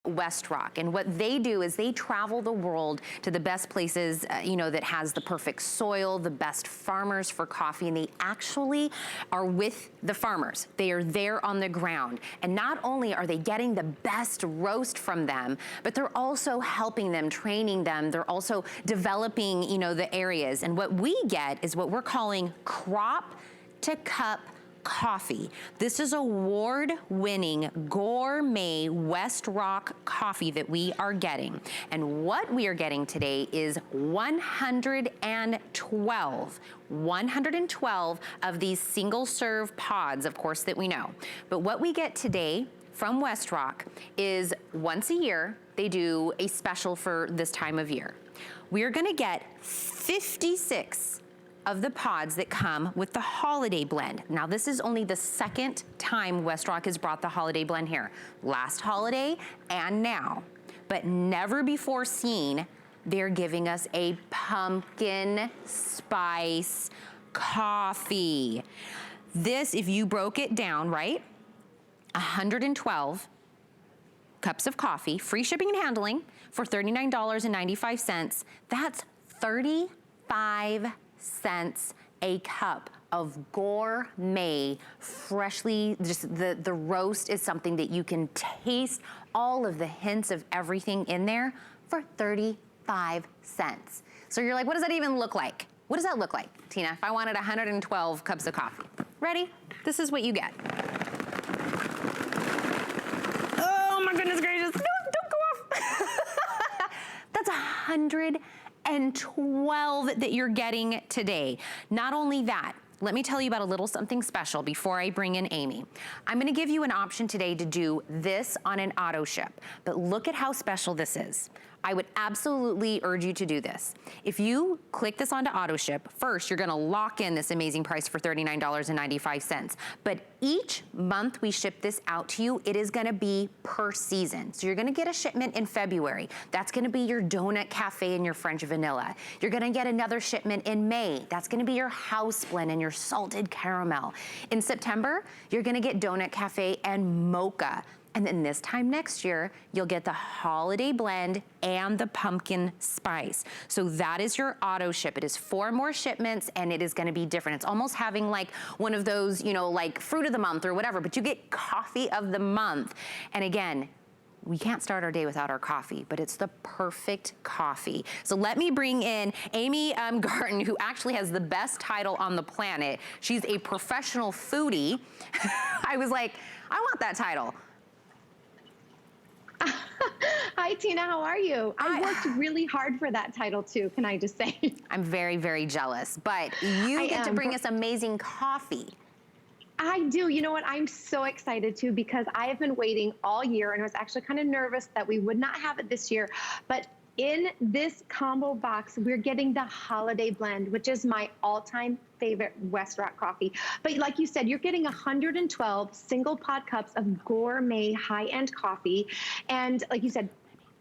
Westrock, and what they do is they travel the world to the best places, you know, that has the perfect soil, the best farmers for coffee, and they actually are with the farmers. They are there on the ground, and not only are they getting the best roast from them, but they're also helping them, training them. They're also developing, you know, the areas, and what we get is what we're calling crop to cup coffee. This is award-winning gourmet Westrock coffee that we are getting. And what we are getting today is 112 of these single serve pods, of course, that we know. But what we get today from Westrock is once a year, they do a special for this time of year. We are gonna get 56 of the pods that come with the holiday blend. Now, this is only the second time Westrock has brought the holiday blend here. Last holiday and now, but never before seen, they're giving us a pumpkin spice coffee. This, if you broke it down, right? 112 cups of coffee, free shipping and handling for $39.95. That's 35 cents a cup of gourmet, freshly, just the roast is something that you can taste all of the hints of everything in there for 35 cents. So you're like, what does that even look like? What does that look like, Tina, if I wanted 112 cups of coffee? Ready? This is what you get. Oh my goodness gracious, no, don't go off. That's 112 that you're getting today. Not only that, let me tell you about a little something special before I bring in Amy. I'm gonna give you an option today to do this on an auto ship, but look at how special this is. I would absolutely urge you to do this. If you click this onto auto ship, first you're gonna lock in this amazing price for $39.95. But each month we ship this out to you, it is gonna be per season. So you're gonna get a shipment in February. That's gonna be your donut cafe and your French vanilla. You're gonna get another shipment in May. That's gonna be your house blend and your salted caramel. In September, you're gonna get donut cafe and mocha. And then this time next year, you'll get the holiday blend and the pumpkin spice. So that is your auto ship. It is 4 more shipments and it is gonna be different. It's almost having like one of those, you know, like fruit of the month or whatever, but you get coffee of the month. And again, we can't start our day without our coffee, but it's the perfect coffee. So let me bring in Amy Garten, who actually has the best title on the planet. She's a professional foodie. I was like, I want that title. Hi, Tina, how are you? I worked really hard for that title too, can I just say? I'm very, very jealous, but you get to bring us amazing coffee. I do. You know what? I'm so excited too, because I have been waiting all year and I was actually kind of nervous that we would not have it this year, but in this combo box, we're getting the holiday blend, which is my all-time favorite Westrock coffee. But like you said, you're getting 112 single pod cups of gourmet high-end coffee. And like you said,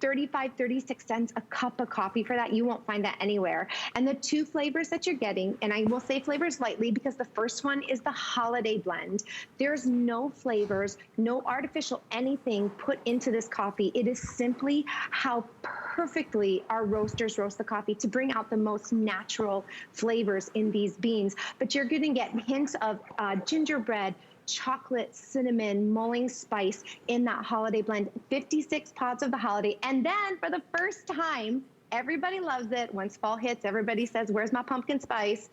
35, 36 cents a cup of coffee for that. You won't find that anywhere. And the 2 flavors that you're getting, and I will say flavors lightly because the first one is the holiday blend. There's no flavors, no artificial anything put into this coffee. It is simply how perfectly our roasters roast the coffee to bring out the most natural flavors in these beans. But you're gonna get hints of gingerbread, chocolate, cinnamon, mulling spice in that holiday blend. 56 pods of the holiday. And then for the first time, everybody loves it. Once fall hits, everybody says, where's my pumpkin spice?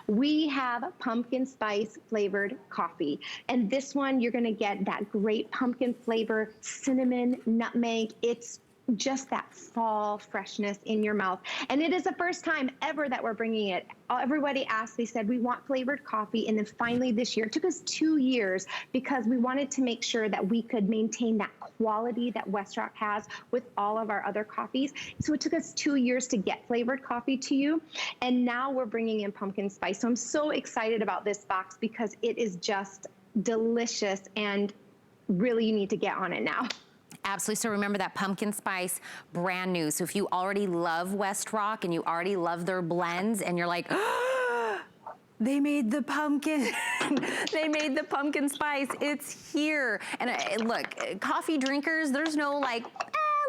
We have pumpkin spice flavored coffee. And this one, you're gonna get that great pumpkin flavor, cinnamon, nutmeg. It's just that fall freshness in your mouth. And it is the first time ever that we're bringing it. Everybody asked, they said, we want flavored coffee. And then finally this year, it took us 2 years because we wanted to make sure that we could maintain that quality that Westrock has with all of our other coffees. So it took us 2 years to get flavored coffee to you. And now we're bringing in pumpkin spice. So I'm so excited about this box because it is just delicious and really you need to get on it now. Absolutely. So remember that pumpkin spice, brand new. So if you already love Westrock and you already love their blends and you're like, oh, they made the pumpkin, they made the pumpkin spice, it's here. And look, coffee drinkers, there's no like,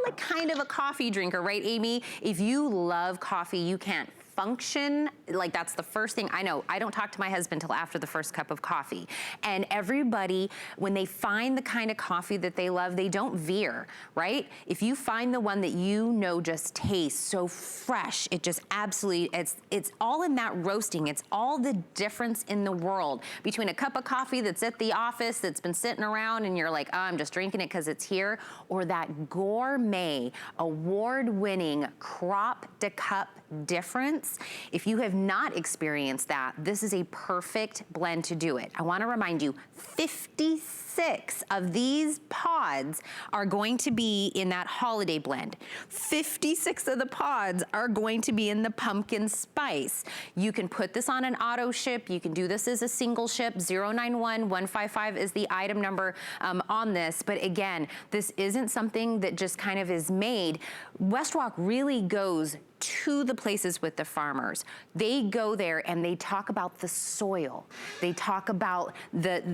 like kind of a coffee drinker, right, Amy? If you love coffee, you can't function, like that's the first thing I know. I don't talk to my husband till after the first cup of coffee. And everybody, when they find the kind of coffee that they love, they don't veer, right? If you find the one that you know just tastes so fresh, it just absolutely, it's all in that roasting. It's all the difference in the world between a cup of coffee that's at the office that's been sitting around and you're like, oh, I'm just drinking it because it's here, or that gourmet, award-winning crop to cup difference. If you have not experienced that, this is a perfect blend to do it. I want to remind you, 56 of these pods are going to be in that holiday blend. 56 of the pods are going to be in the pumpkin spice. You can put this on an auto ship. You can do this as a single ship. 091155 is the item number on this. But again, this isn't something that just kind of is made. Westrock really goes to the places with the farmers. They go there and they talk about the soil. They talk about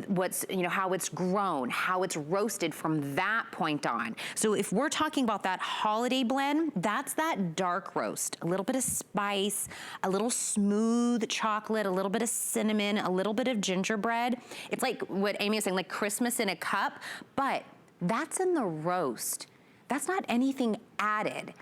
what's, you know, how it's grown, how it's roasted from that point on. So if we're talking about that holiday blend, that's that dark roast, a little bit of spice, a little smooth chocolate, a little bit of cinnamon, a little bit of gingerbread. It's like what Amy is saying, like Christmas in a cup, but that's in the roast. That's not anything added.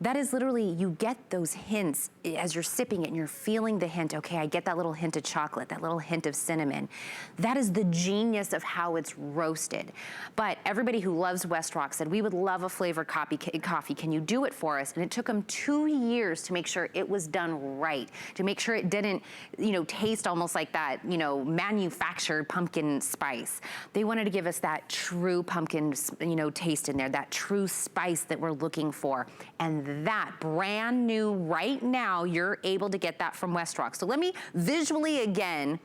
That is literally, you get those hints as you're sipping it and you're feeling the hint. Okay, I get that little hint of chocolate, that little hint of cinnamon. That is the genius of how it's roasted. But everybody who loves Westrock said, we would love a flavored coffee. Can you do it for us? And it took them 2 years to make sure it was done right, to make sure it didn't, you know, taste almost like that, you know, manufactured pumpkin spice. They wanted to give us that true pumpkin, you know, taste in there, that true spice that we're looking for. And that brand new right now, you're able to get that from Westrock. So let me visually again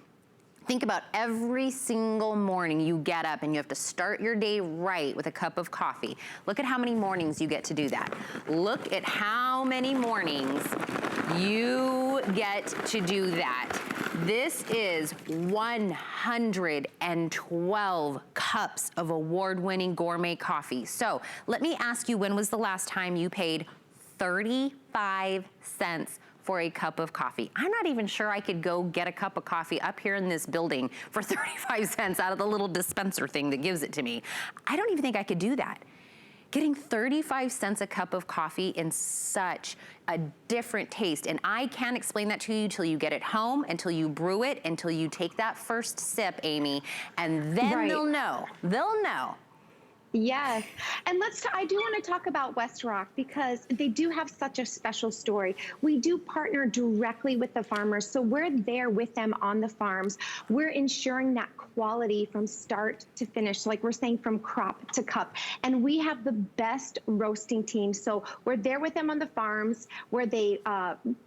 think about every single morning you get up and you have to start your day right with a cup of coffee. Look at how many mornings you get to do that. Look at how many mornings you get to do that. This is 112 cups of award-winning gourmet coffee. So let me ask you, when was the last time you paid 35 cents for a cup of coffee? I'm not even sure I could go get a cup of coffee up here in this building for 35 cents out of the little dispenser thing that gives it to me. I don't even think I could do that. Getting 35 cents a cup of coffee in such a different taste. And I can't explain that to you till you get it home, until you brew it, until you take that first sip, Amy, and then they'll know. They'll know. Yes. And I do want to talk about Westrock because they do have such a special story. We do partner directly with the farmers. So we're there with them on the farms. We're ensuring that quality from start to finish. Like we're saying, from crop to cup. And we have the best roasting team. So we're there with them on the farms where they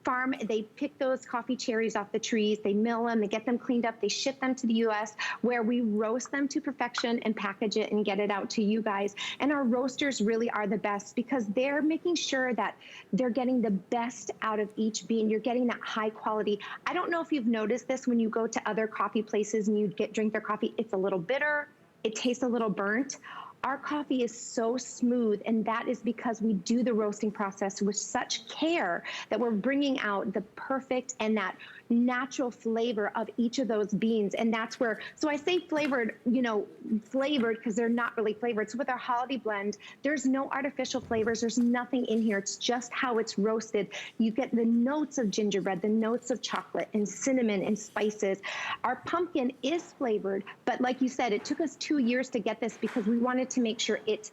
farm, they pick those coffee cherries off the trees, they mill them, they get them cleaned up, they ship them to the US where we roast them to perfection and package it and get it out to you guys. And our roasters really are the best because they're making sure that they're getting the best out of each bean. You're getting that high quality. I don't know if you've noticed this when you go to other coffee places and you drink their coffee. It's a little bitter. It tastes a little burnt. Our coffee is so smooth, and that is because we do the roasting process with such care that we're bringing out the perfect and that natural flavor of each of those beans. And that's where, so I say flavored, you know, flavored because they're not really flavored. So with our holiday blend, there's no artificial flavors. There's nothing in here. It's just how it's roasted. You get the notes of gingerbread, the notes of chocolate and cinnamon and spices. Our pumpkin is flavored, but like you said, it took us 2 years to get this because we wanted to make sure it's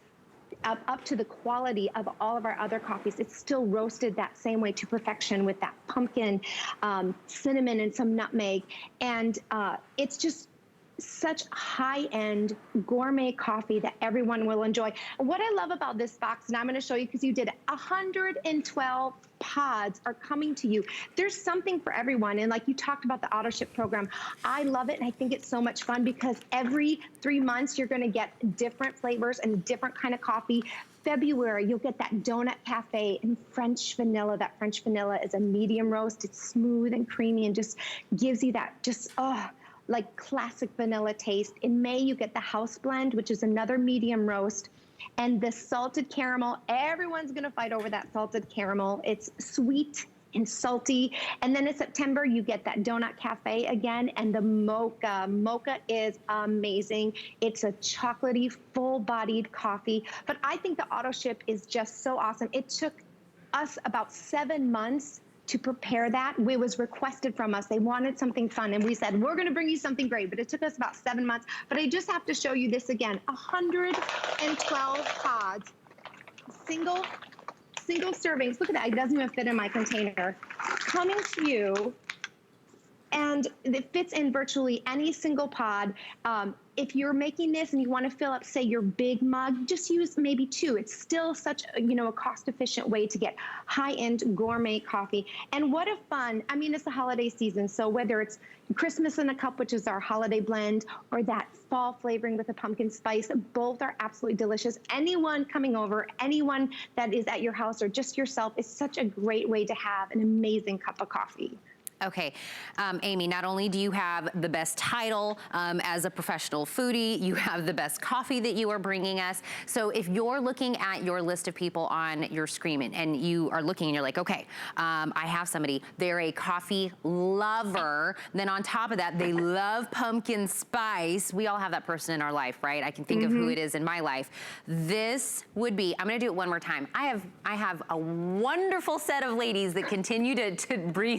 up to the quality of all of our other coffees. It's still roasted that same way to perfection with that pumpkin, cinnamon, and some nutmeg. And it's just such high-end gourmet coffee that everyone will enjoy. And what I love about this box, and I'm going to show you because you did 112 pods are coming to you. There's something for everyone. And like you talked about the auto ship program, I love it. And I think it's so much fun because every 3 months you're going to get different flavors and different kind of coffee. February, you'll get that donut cafe and French vanilla. That French vanilla is a medium roast. It's smooth and creamy and just gives you that like classic vanilla taste. In May, you get the house blend, which is another medium roast. And the salted caramel, everyone's gonna fight over that salted caramel. It's sweet and salty. And then in September, you get that Donut Cafe again, and the mocha. Mocha is amazing. It's a chocolatey, full-bodied coffee. But I think the auto ship is just so awesome. It took us about 7 months to prepare that. It was requested from us. They wanted something fun, and we said, we're gonna bring you something great, but it took us about 7 months. But I just have to show you this again. 112 pods, single servings. Look at that, it doesn't even fit in my container. Coming to you, and it fits in virtually any single pod. If you're making this and you want to fill up, say, your big mug, just use maybe 2. It's still such a cost-efficient way to get high-end gourmet coffee. And what a fun, I mean, it's the holiday season, so whether it's Christmas in a cup, which is our holiday blend, or that fall flavoring with a pumpkin spice, both are absolutely delicious. Anyone coming over, anyone that is at your house or just yourself, is such a great way to have an amazing cup of coffee. Okay, Amy, not only do you have the best title as a professional foodie, you have the best coffee that you are bringing us. So if you're looking at your list of people on your screen and you are looking and you're like, okay, I have somebody, they're a coffee lover, then on top of that, they love pumpkin spice. We all have that person in our life, right? I can think of who it is in my life. This would be, I'm gonna do it one more time. I have a wonderful set of ladies that continue to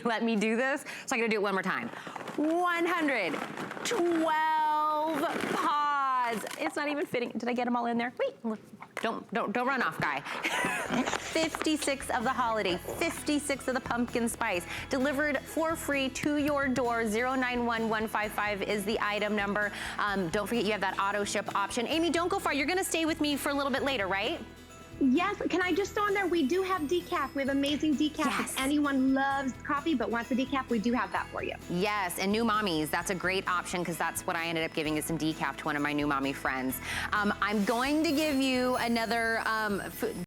let me do this. So I'm gonna do it one more time. 112 pods. It's not even fitting. Did I get them all in there? Wait, don't run off, guy. 56 of the holiday, 56 of the pumpkin spice, delivered for free to your door. 091155 is the item number. Don't forget you have that auto ship option. Amy, don't go far. You're gonna stay with me for a little bit later, right? Yes, can I just throw in there, we do have decaf. We have amazing decaf. Yes. If anyone loves coffee but wants a decaf, we do have that for you. Yes, and new mommies, that's a great option because that's what I ended up giving is some decaf to one of my new mommy friends. I'm going to give you another